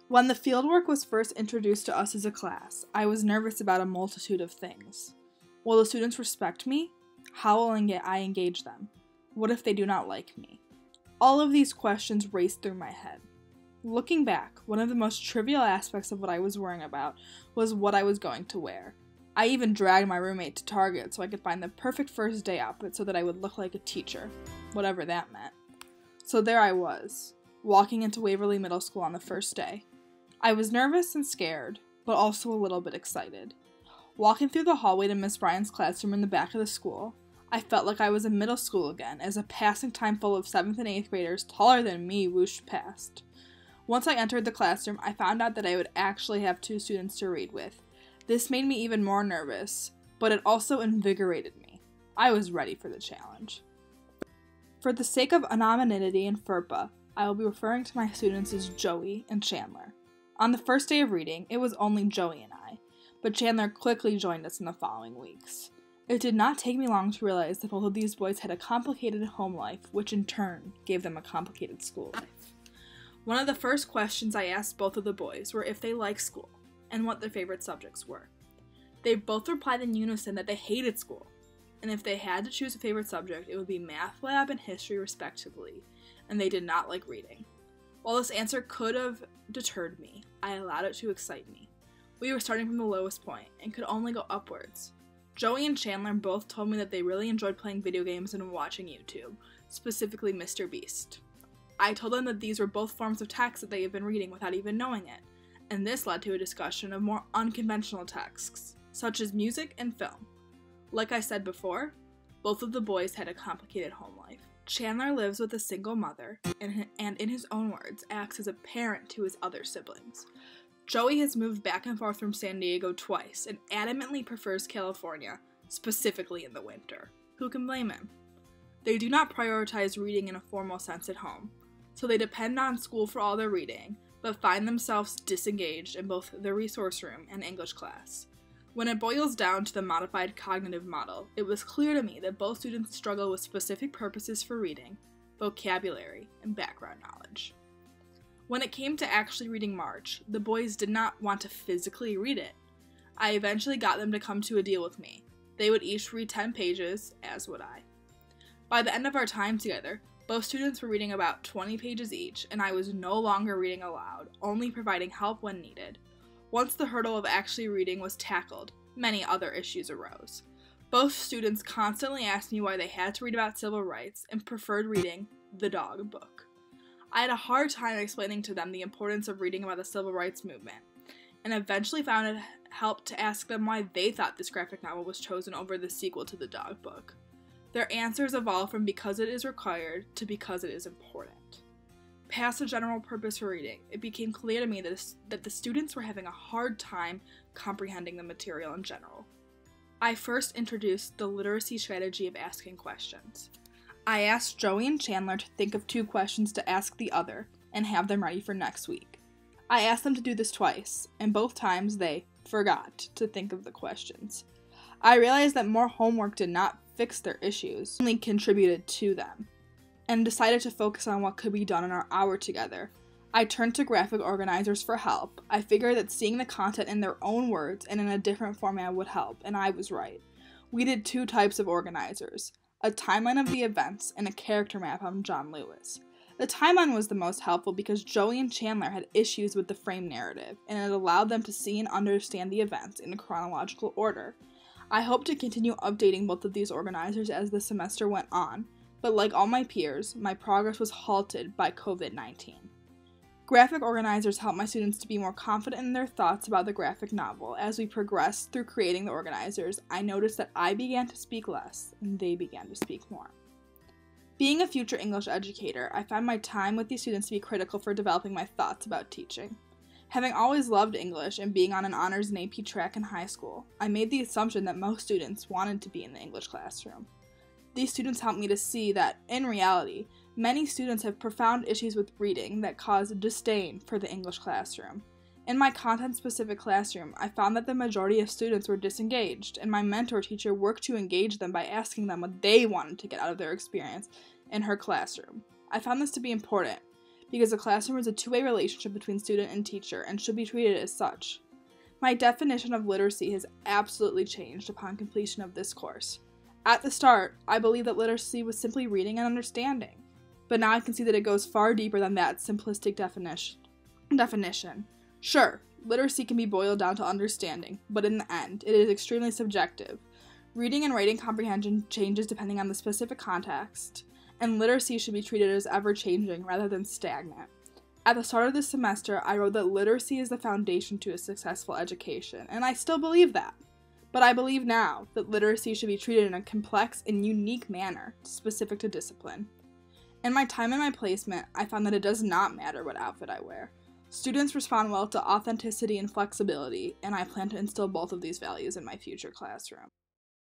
When the fieldwork was first introduced to us as a class, I was nervous about a multitude of things. Will the students respect me? How will I engage them? What if they do not like me? All of these questions raced through my head. Looking back, one of the most trivial aspects of what I was worrying about was what I was going to wear. I even dragged my roommate to Target so I could find the perfect first day outfit so that I would look like a teacher, whatever that meant. So there I was, walking into Waverly Middle School on the first day. I was nervous and scared, but also a little bit excited. Walking through the hallway to Miss Bryan's classroom in the back of the school, I felt like I was in middle school again as a passing time full of 7th and 8th graders taller than me whooshed past. Once I entered the classroom, I found out that I would actually have 2 students to read with. This made me even more nervous, but it also invigorated me. I was ready for the challenge. For the sake of anonymity and FERPA, I will be referring to my students as Joey and Chandler. On the first day of reading, it was only Joey and I, but Chandler quickly joined us in the following weeks. It did not take me long to realize that both of these boys had a complicated home life, which in turn gave them a complicated school life. One of the first questions I asked both of the boys were if they liked school, and what their favorite subjects were. They both replied in unison that they hated school, and if they had to choose a favorite subject, it would be math lab and history respectively, and they did not like reading. While this answer could have deterred me, I allowed it to excite me. We were starting from the lowest point, and could only go upwards. Joey and Chandler both told me that they really enjoyed playing video games and watching YouTube, specifically Mr. Beast. I told them that these were both forms of text that they had been reading without even knowing it, and this led to a discussion of more unconventional texts, such as music and film. Like I said before, both of the boys had a complicated home life. Chandler lives with a single mother, and in his own words, acts as a parent to his other siblings. Joey has moved back and forth from San Diego twice, and adamantly prefers California, specifically in the winter. Who can blame him? They do not prioritize reading in a formal sense at home, so they depend on school for all their reading, but find themselves disengaged in both the resource room and English class. When it boils down to the modified cognitive model, it was clear to me that both students struggle with specific purposes for reading, vocabulary, and background knowledge. When it came to actually reading March, the boys did not want to physically read it. I eventually got them to come to a deal with me. They would each read 10 pages, as would I. By the end of our time together, both students were reading about 20 pages each, and I was no longer reading aloud, only providing help when needed. Once the hurdle of actually reading was tackled, many other issues arose. Both students constantly asked me why they had to read about civil rights and preferred reading the dog book. I had a hard time explaining to them the importance of reading about the civil rights movement, and eventually found it helped to ask them why they thought this graphic novel was chosen over the sequel to the dog book. Their answers evolved from because it is required to because it is important. Past the general purpose for reading, it became clear to me that the students were having a hard time comprehending the material in general. I first introduced the literacy strategy of asking questions. I asked Joey and Chandler to think of 2 questions to ask the other and have them ready for next week. I asked them to do this twice, and both times they forgot to think of the questions. I realized that more homework did not fix their issues, only contributed to them, and decided to focus on what could be done in our hour together. I turned to graphic organizers for help. I figured that seeing the content in their own words and in a different format would help, and I was right. We did 2 types of organizers, a timeline of the events and a character map on John Lewis. The timeline was the most helpful because Joey and Chandler had issues with the frame narrative, and it allowed them to see and understand the events in a chronological order. I hope to continue updating both of these organizers as the semester went on, but like all my peers, my progress was halted by COVID-19. Graphic organizers help my students to be more confident in their thoughts about the graphic novel. As we progressed through creating the organizers, I noticed that I began to speak less, and they began to speak more. Being a future English educator, I found my time with these students to be critical for developing my thoughts about teaching. Having always loved English and being on an honors and AP track in high school, I made the assumption that most students wanted to be in the English classroom. These students helped me to see that, in reality, many students have profound issues with reading that cause disdain for the English classroom. In my content-specific classroom, I found that the majority of students were disengaged, and my mentor teacher worked to engage them by asking them what they wanted to get out of their experience in her classroom. I found this to be important, because a classroom is a two-way relationship between student and teacher and should be treated as such. My definition of literacy has absolutely changed upon completion of this course. At the start, I believed that literacy was simply reading and understanding, but now I can see that it goes far deeper than that simplistic definition. Sure, literacy can be boiled down to understanding, but in the end, it is extremely subjective. Reading and writing comprehension changes depending on the specific context, and literacy should be treated as ever-changing rather than stagnant. At the start of this semester, I wrote that literacy is the foundation to a successful education, and I still believe that. But I believe now that literacy should be treated in a complex and unique manner, specific to discipline. In my time and my placement, I found that it does not matter what outfit I wear. Students respond well to authenticity and flexibility, and I plan to instill both of these values in my future classroom.